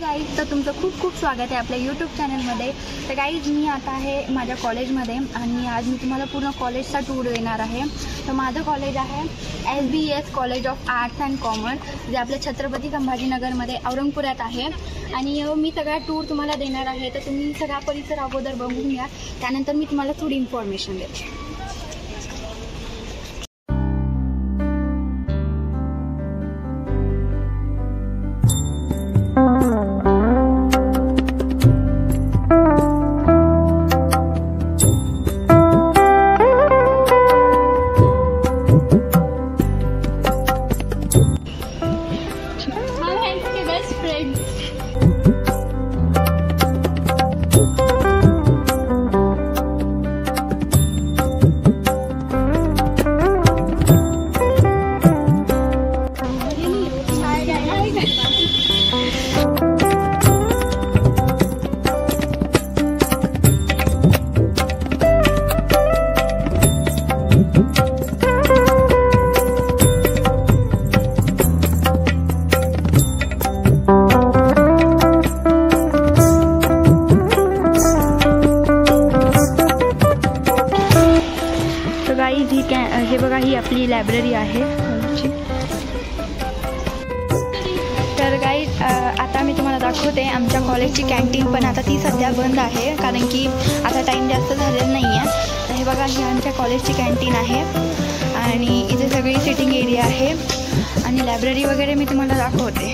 Guys, तर तुमचं खूप खूप स्वागत आहे आपल्या यूट्यूब चॅनलमध्ये. तर गाईज, मी आता आहे माझ्या कॉलेजमध्ये आणि आज मी तुम्हाला पूर्ण कॉलेजचा टूर देणार आहे. तर माझं कॉलेज आहे SBS college of arts and commerce, जे आपल्या छत्रपती संभाजीनगरमध्ये औरंगपुरात आहे. आणि मी सगळा टूर तुम्हाला देणार आहे. तर तुम्ही सगळा परिसर अगोदर बघून घ्या, त्यानंतर मी तुम्हाला थोडी इन्फॉर्मेशन देते. हे बघा, ही आपली लायब्ररी आहे. तर गाईज, आता मी तुम्हाला दाखवते आमच्या कॉलेजची कॅन्टीन. पण आता ती सध्या बंद आहे, कारण की आता टाईम जास्त झालेला नाही आहे. तर हे बघा, ही आमच्या कॉलेजची कॅन्टीन आहे आणि इथे सगळी सिटिंग एरिया आहे आणि लायब्ररी वगैरे मी तुम्हाला दाखवते.